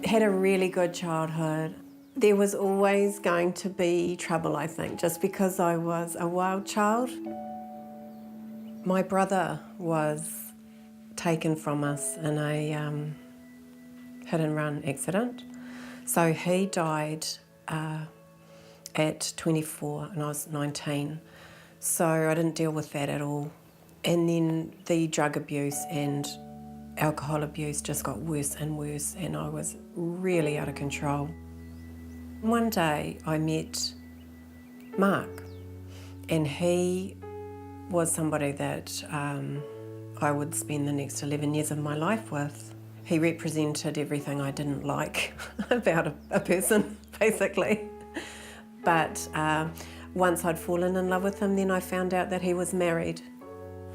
had a really good childhood. There was always going to be trouble, I think, just because I was a wild child. My brother was taken from us in a hit-and-run accident. So he died at 24 and I was 19. So I didn't deal with that at all. And then the drug abuse and alcohol abuse just got worse and worse, and I was really out of control. One day I met Mark, and he was somebody that I would spend the next 11 years of my life with. He represented everything I didn't like about a person, basically. But once I'd fallen in love with him, then I found out that he was married,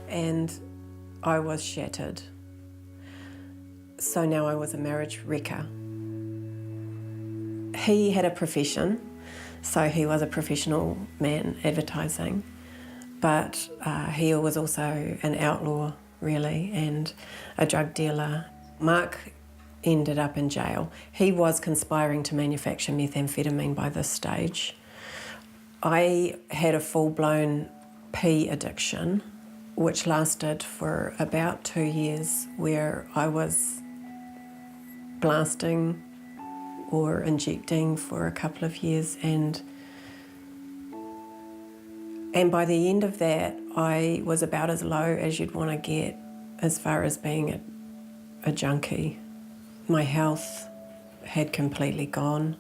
and I was shattered. So now I was a marriage wrecker. He had a profession, so he was a professional man advertising, but he was also an outlaw, really, and a drug dealer. Mark ended up in jail. He was conspiring to manufacture methamphetamine by this stage. I had a full-blown pee addiction, which lasted for about 2 years, where I was blasting or injecting for a couple of years, and by the end of that I was about as low as you'd want to get as far as being a junkie. My health had completely gone,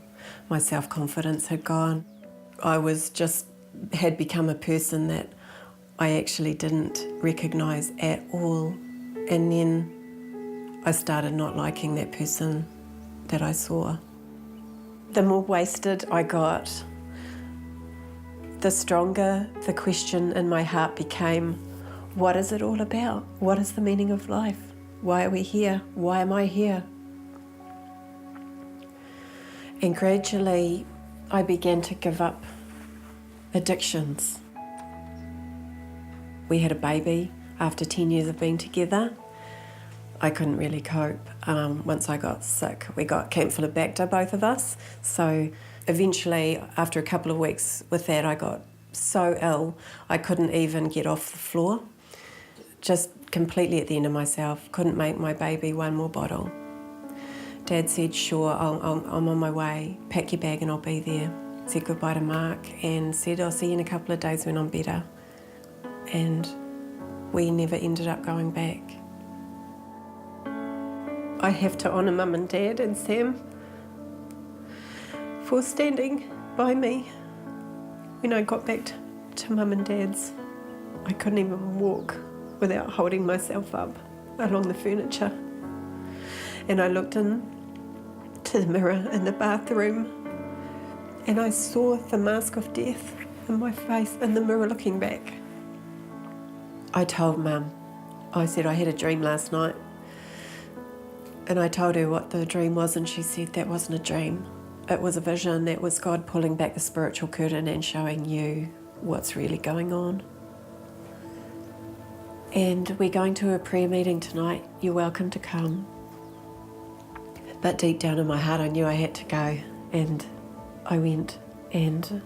my self-confidence had gone. I had become a person that I actually didn't recognise at all, and then I started not liking that person that I saw. The more wasted I got, the stronger the question in my heart became, what is it all about? What is the meaning of life? Why are we here? Why am I here? And gradually I began to give up addictions. We had a baby after 10 years of being together. I couldn't really cope. Once I got sick, we got Campylobacter, both of us. So eventually, after a couple of weeks with that, I got so ill, I couldn't even get off the floor. Just completely at the end of myself, couldn't make my baby one more bottle. Dad said, sure, I'm on my way, pack your bag and I'll be there. Said goodbye to Mark and said, I'll see you in a couple of days when I'm better. And we never ended up going back. I have to honour Mum and Dad and Sam for standing by me. When I got back to Mum and Dad's, I couldn't even walk without holding myself up along the furniture. And I looked into the mirror in the bathroom and I saw the mask of death in my face in the mirror looking back. I told Mum, I said, I had a dream last night. And I told her what the dream was, and she said, that wasn't a dream. It was a vision. That was God pulling back the spiritual curtain and showing you what's really going on. And we're going to a prayer meeting tonight. You're welcome to come. But deep down in my heart, I knew I had to go. And I went and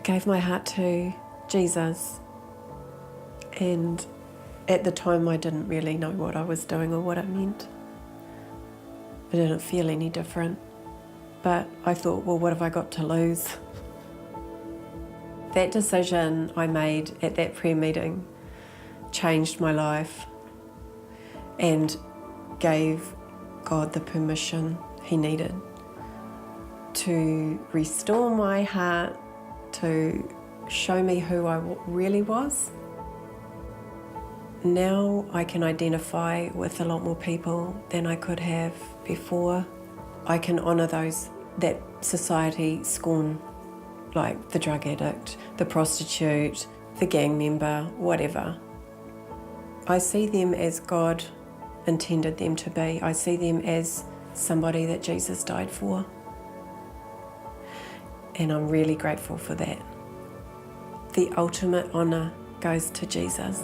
gave my heart to Jesus. And at the time, I didn't really know what I was doing or what it meant. I didn't feel any different. But I thought, well, what have I got to lose? That decision I made at that prayer meeting changed my life and gave God the permission He needed to restore my heart, to show me who I really was. Now I can identify with a lot more people than I could have before. I can honour those that society scorn, like the drug addict, the prostitute, the gang member, whatever. I see them as God intended them to be. I see them as somebody that Jesus died for. And I'm really grateful for that. The ultimate honour goes to Jesus.